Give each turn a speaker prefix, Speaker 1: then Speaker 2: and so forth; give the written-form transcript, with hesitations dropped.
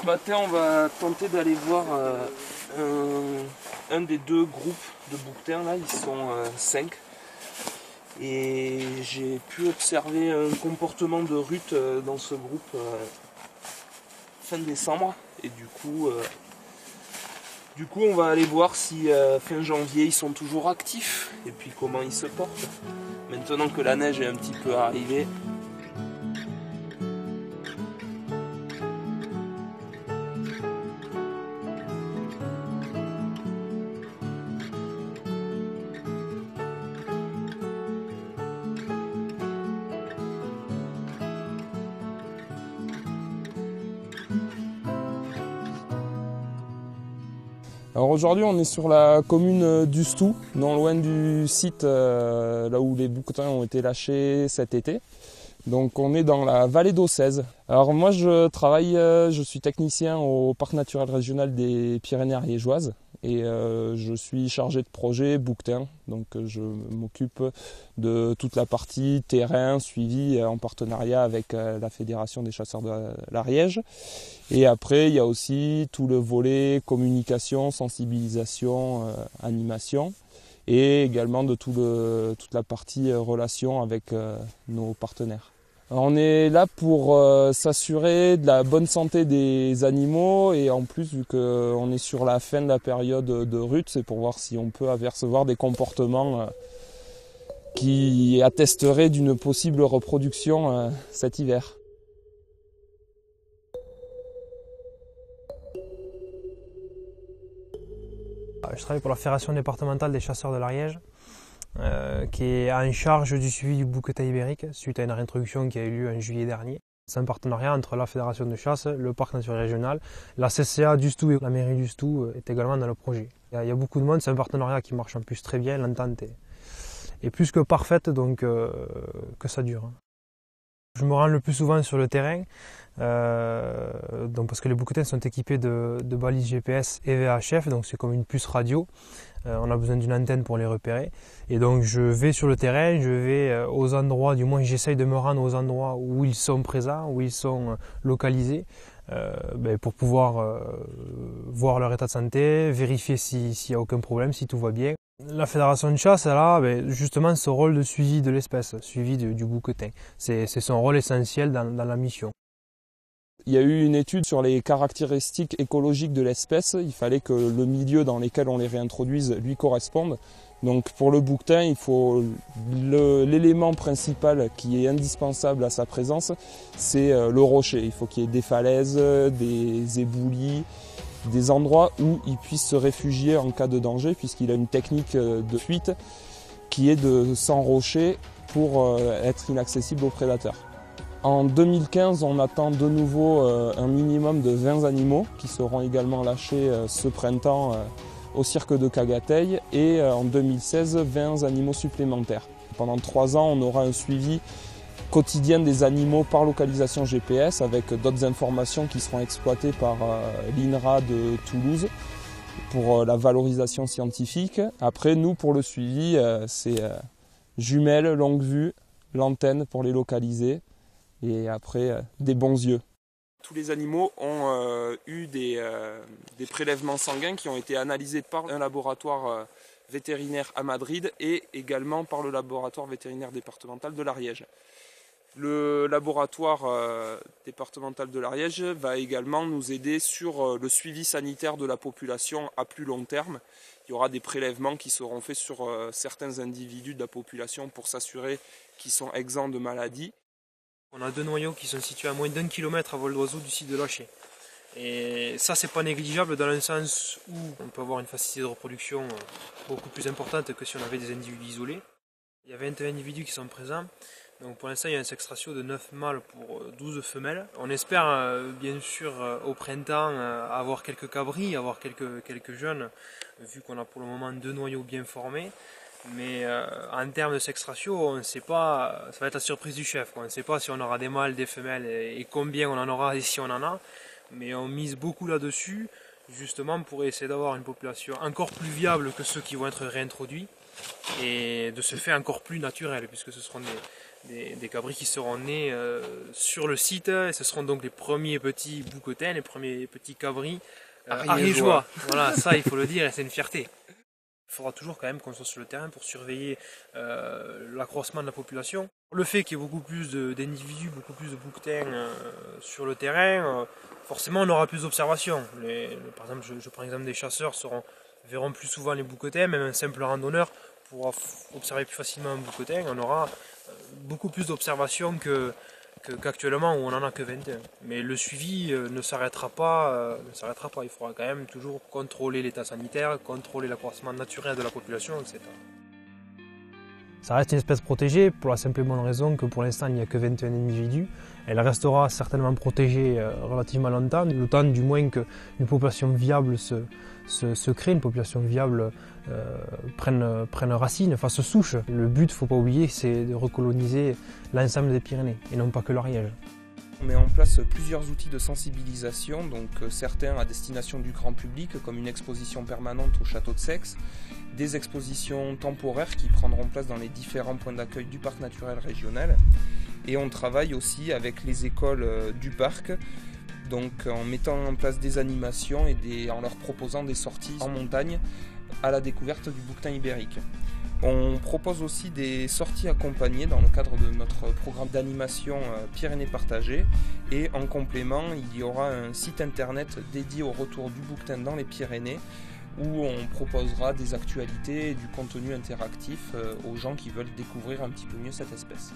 Speaker 1: Ce matin, on va tenter d'aller voir un des deux groupes de bouquetins. Là, ils sont 5. Et j'ai pu observer un comportement de rut dans ce groupe fin décembre. Et du coup, on va aller voir si fin janvier ils sont toujours actifs et puis comment ils se portent. Maintenant que la neige est un petit peu arrivée.
Speaker 2: Alors aujourd'hui on est sur la commune d'Ustou, non loin du site là où les bouquetins ont été lâchés cet été. Donc on est dans la vallée d'Auxèze. Alors moi je suis technicien au parc naturel régional des Pyrénées ariégeoises et je suis chargé de projet bouquetin. Donc je m'occupe de toute la partie terrain suivi en partenariat avec la Fédération des chasseurs de l'Ariège. Et après il y a aussi tout le volet communication, sensibilisation, animation. Et également de toute la partie relation avec nos partenaires. Alors on est là pour s'assurer de la bonne santé des animaux et en plus vu qu'on est sur la fin de la période de rut, c'est pour voir si on peut apercevoir des comportements qui attesteraient d'une possible reproduction cet hiver.
Speaker 3: Je travaille pour la Fédération départementale des chasseurs de l'Ariège, qui est en charge du suivi du bouquetin ibérique suite à une réintroduction qui a eu lieu en juillet dernier. C'est un partenariat entre la Fédération de chasse, le parc naturel régional, la CCA d'Ustou et la mairie d'Ustou est également dans le projet. Il y a beaucoup de monde, c'est un partenariat qui marche en plus très bien, l'entente est plus que parfaite, donc que ça dure. Je me rends le plus souvent sur le terrain, donc parce que les bouquetins sont équipés de balises GPS et VHF, donc c'est comme une puce radio. On a besoin d'une antenne pour les repérer. Et donc je vais sur le terrain, je vais aux endroits, du moins j'essaye de me rendre aux endroits où ils sont présents, où ils sont localisés, pour pouvoir voir leur état de santé, vérifier s'il n'y a aucun problème, si tout va bien. La fédération de chasse, elle a justement ce rôle de suivi de l'espèce, suivi du bouquetin. C'est son rôle essentiel dans la mission.
Speaker 2: Il y a eu une étude sur les caractéristiques écologiques de l'espèce. Il fallait que le milieu dans lequel on les réintroduise lui corresponde. Donc pour le bouquetin, il faut l'élément principal qui est indispensable à sa présence, c'est le rocher. Il faut qu'il y ait des falaises, des éboulis, des endroits où il puisse se réfugier en cas de danger, puisqu'il a une technique de fuite qui est de s'enrocher pour être inaccessible aux prédateurs. En 2015, on attend de nouveau un minimum de 20 animaux qui seront également lâchés ce printemps au cirque de Cagateil et en 2016, 20 animaux supplémentaires. Pendant 3 ans, on aura un suivi quotidien des animaux par localisation GPS avec d'autres informations qui seront exploitées par l'INRA de Toulouse pour la valorisation scientifique. Après, nous, pour le suivi, c'est jumelles, longue vue, l'antenne pour les localiser. Et après, des bons yeux. Tous les animaux ont eu des prélèvements sanguins qui ont été analysés par un laboratoire vétérinaire à Madrid et également par le laboratoire vétérinaire départemental de l'Ariège. Le laboratoire départemental de l'Ariège va également nous aider sur le suivi sanitaire de la population à plus long terme. Il y aura des prélèvements qui seront faits sur certains individus de la population pour s'assurer qu'ils sont exempts de maladies.
Speaker 3: On a 2 noyaux qui sont situés à moins d'1 kilomètre à vol d'oiseau du site de lâcher. Et ça, c'est pas négligeable dans le sens où on peut avoir une facilité de reproduction beaucoup plus importante que si on avait des individus isolés. Il y a 21 individus qui sont présents. Donc pour l'instant, il y a un sexe ratio de 9 mâles pour 12 femelles. On espère bien sûr au printemps avoir quelques cabris, avoir quelques jeunes, vu qu'on a pour le moment 2 noyaux bien formés. Mais en termes de sexe ratio, on ne sait pas, ça va être la surprise du chef. On ne sait pas si on aura des mâles, des femelles et combien on en aura et si on en a. Mais on mise beaucoup là-dessus, justement pour essayer d'avoir une population encore plus viable que ceux qui vont être réintroduits et de se faire encore plus naturelle, puisque ce seront des cabris qui seront nés sur le site, et ce seront donc les premiers petits bouquetins, les premiers petits cabris ariégeois. Voilà, ça il faut le dire, et c'est une fierté. Il faudra toujours quand même qu'on soit sur le terrain pour surveiller l'accroissement de la population. Le fait qu'il y ait beaucoup plus d'individus, beaucoup plus de bouquetins sur le terrain, forcément on aura plus d'observations. Par exemple, je prends l'exemple des chasseurs, verront plus souvent les bouquetins, même un simple randonneur pourra observer plus facilement un bouquetin. On aura beaucoup plus d'observations qu'actuellement où on n'en a que 21. Mais le suivi ne s'arrêtera pas. Il faudra quand même toujours contrôler l'état sanitaire, contrôler l'accroissement naturel de la population, etc. Ça reste une espèce protégée pour la simple et bonne raison que pour l'instant il n'y a que 21 individus. Elle restera certainement protégée relativement longtemps, le temps du moins qu'une population viable se crée, une population viable prenne racine, fasse souche. Le but, il ne faut pas oublier, c'est de recoloniser l'ensemble des Pyrénées et non pas que l'Ariège.
Speaker 2: On met en place plusieurs outils de sensibilisation, donc certains à destination du grand public, comme une exposition permanente au château de Seix, des expositions temporaires qui prendront place dans les différents points d'accueil du parc naturel régional. Et on travaille aussi avec les écoles du parc, donc en mettant en place des animations et en leur proposant des sorties en montagne à la découverte du bouquetin ibérique. On propose aussi des sorties accompagnées dans le cadre de notre programme d'animation Pyrénées partagées, et en complément il y aura un site internet dédié au retour du bouquetin dans les Pyrénées où on proposera des actualités et du contenu interactif aux gens qui veulent découvrir un petit peu mieux cette espèce.